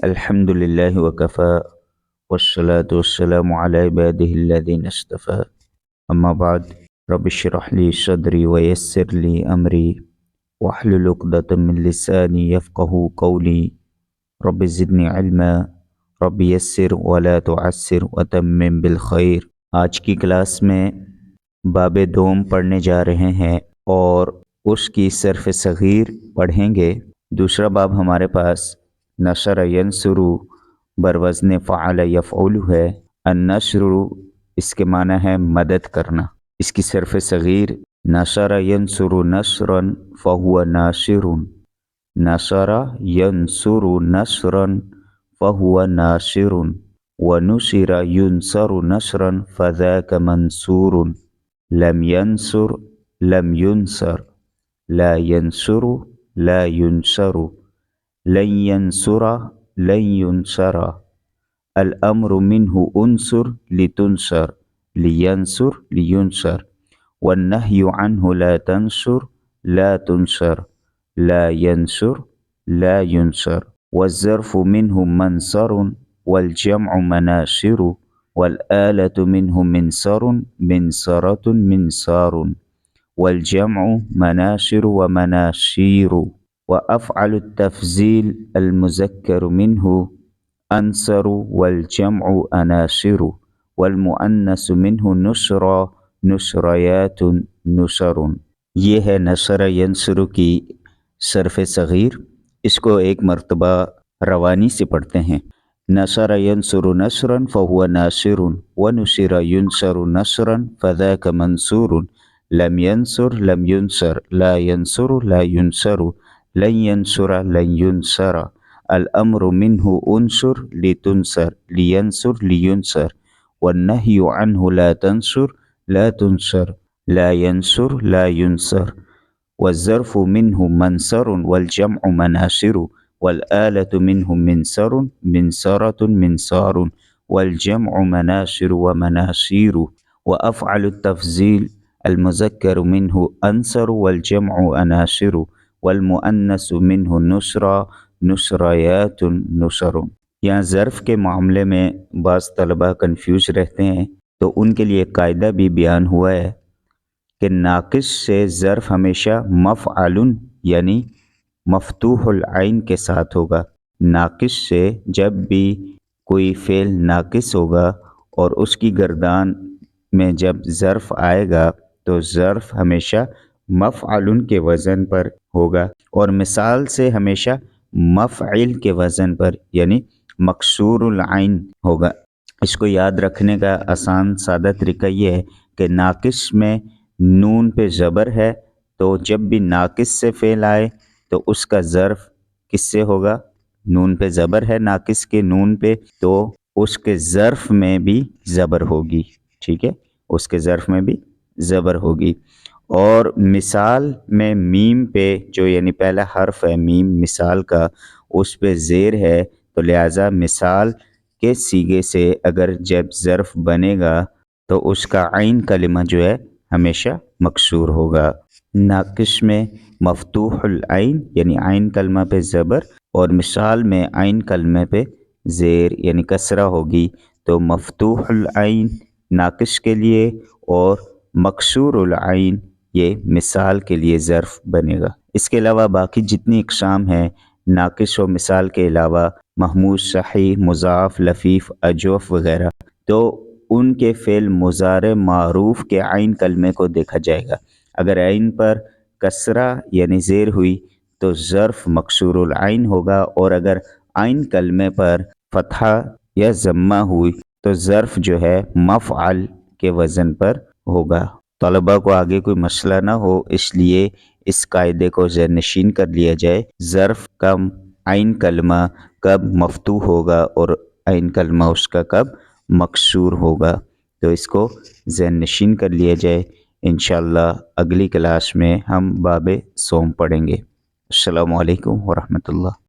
الحمد لله وكفى والصلاة والسلام على عباده الذين اصطفى أما بعد رب اشرح لي صدري ويسر لي أمري واحلل عقدة من لساني يفقه قولي رب زدني علما رب يسر ولا تعسر وتمم بالخير۔ آج کی کلاس میں باب دوم پڑھنے جا رہے ہیں اور اس کی صرف صغیر پڑھیں گے۔ دوسرا باب ہمارے پاس نصر ینصر بروزن فعل یفعل ہے۔ النصر اس کے معنی ہے مدد کرنا، اس کی صرف صغیر نصر ینصر نصرا فہو ناصر، نصر ینصر نصرا فہو ناصر، ونصر ینصر نصرا فذاک منصور، لم ینصر لم ینصر، لا ینصر لا ینصر، لن ینصر لن ینصر، الامر منه انصر لتنصر، لینصر لینصر، والنهی عنه لا تنصر لا تنصر، لا ينصر لا ينصر، والظرف منه منصر والجمع مناصر، والآلة منه منصر منصرة منصار، والجمع مناشر ومناشير، وأفعل التفضيل المذكر منه أنصر والجمع أناصر، والمؤنث منه نصرا نصريات نصر۔ یہ ہے نصر ینصر کی صرف صغیر۔ اس کو ایک مرتبہ روانی سے پڑھتے ہیں۔ نصر ینصر نصرا فهو ناصر، ونصر ينصر نصرا فذاك منصور، لم ينصر لم ينصر، لا ينصر لا ينصر، لن ينصر لن ينصر، الامر منه انصر لتنصر، لینصر لینصر، والنهي عنه لا تنصر لا تنصر، لا ينصر لا ينصر، والظرف منه منصر والجمع مناصر، والآلة منه منصر منصرة منصار، والجمع مناشر ومناصير، وأفعل التفضيل المذكر منه أنصر والجمع أناصر، والمؤنث منه نصرا نصريات نصر۔ یہاں ظرف کے معاملے میں بعض طلبہ کنفیوز رہتے ہیں، تو ان کے لیے قاعدہ بھی بیان ہوا ہے کہ ناقص سے ظرف ہمیشہ مفعل یعنی مفتوح العین کے ساتھ ہوگا۔ ناقص سے جب بھی کوئی فعل ناقص ہوگا اور اس کی گردان میں جب ظرف آئے گا تو ظرف ہمیشہ مفعل کے وزن پر ہوگا، اور مثال سے ہمیشہ مفعل کے وزن پر یعنی مکسور العین ہوگا۔ اس کو یاد رکھنے کا آسان سادہ طریقہ یہ ہے کہ ناقص میں نون پہ زبر ہے، تو جب بھی ناقص سے فعل آئے تو اس کا ظرف کس سے ہوگا؟ نون پہ زبر ہے ناقص کے نون پہ، تو اس کے ظرف میں بھی زبر ہوگی، ٹھیک ہے، اس کے ظرف میں بھی زبر ہوگی۔ اور مثال میں میم پہ جو یعنی پہلا حرف ہے میم مثال کا، اس پہ زیر ہے، تو لہٰذا مثال کے سیغے سے اگر جب ظرف بنے گا تو اس کا عین کلمہ جو ہے ہمیشہ مکسور ہوگا۔ ناقص میں مفتوح العین یعنی عین کلمہ پہ زبر، اور مثال میں عین کلمہ پہ زیر یعنی کسرہ ہوگی، تو مفتوح العین ناقص کے لیے اور مکسور العین یہ مثال کے لیے ظرف بنے گا۔ اس کے علاوہ باقی جتنی اقسام ہیں ناقص و مثال کے علاوہ، محموز، صحیح، مضاعف، لفیف، اجوف وغیرہ، تو ان کے فعل مضارع معروف کے عین کلمے کو دیکھا جائے گا۔ اگر عین پر کسرہ یعنی زیر ہوئی تو ظرف مکسور العین ہوگا، اور اگر عین کلمے پر فتحہ یا ضمہ ہوئی تو ظرف جو ہے مفعل کے وزن پر ہوگا۔ طلباء کو آگے کوئی مسئلہ نہ ہو، اس لیے اس قاعدے کو ذہن نشین کر لیا جائے۔ ظرف کا عین کلمہ کب مفتوح ہوگا اور عین کلمہ اس کا کب مکسور ہوگا، تو اس کو ذہن نشین کر لیا جائے۔ انشاءاللہ اگلی کلاس میں ہم باب صوم پڑھیں گے۔ السلام علیکم ورحمۃ اللہ۔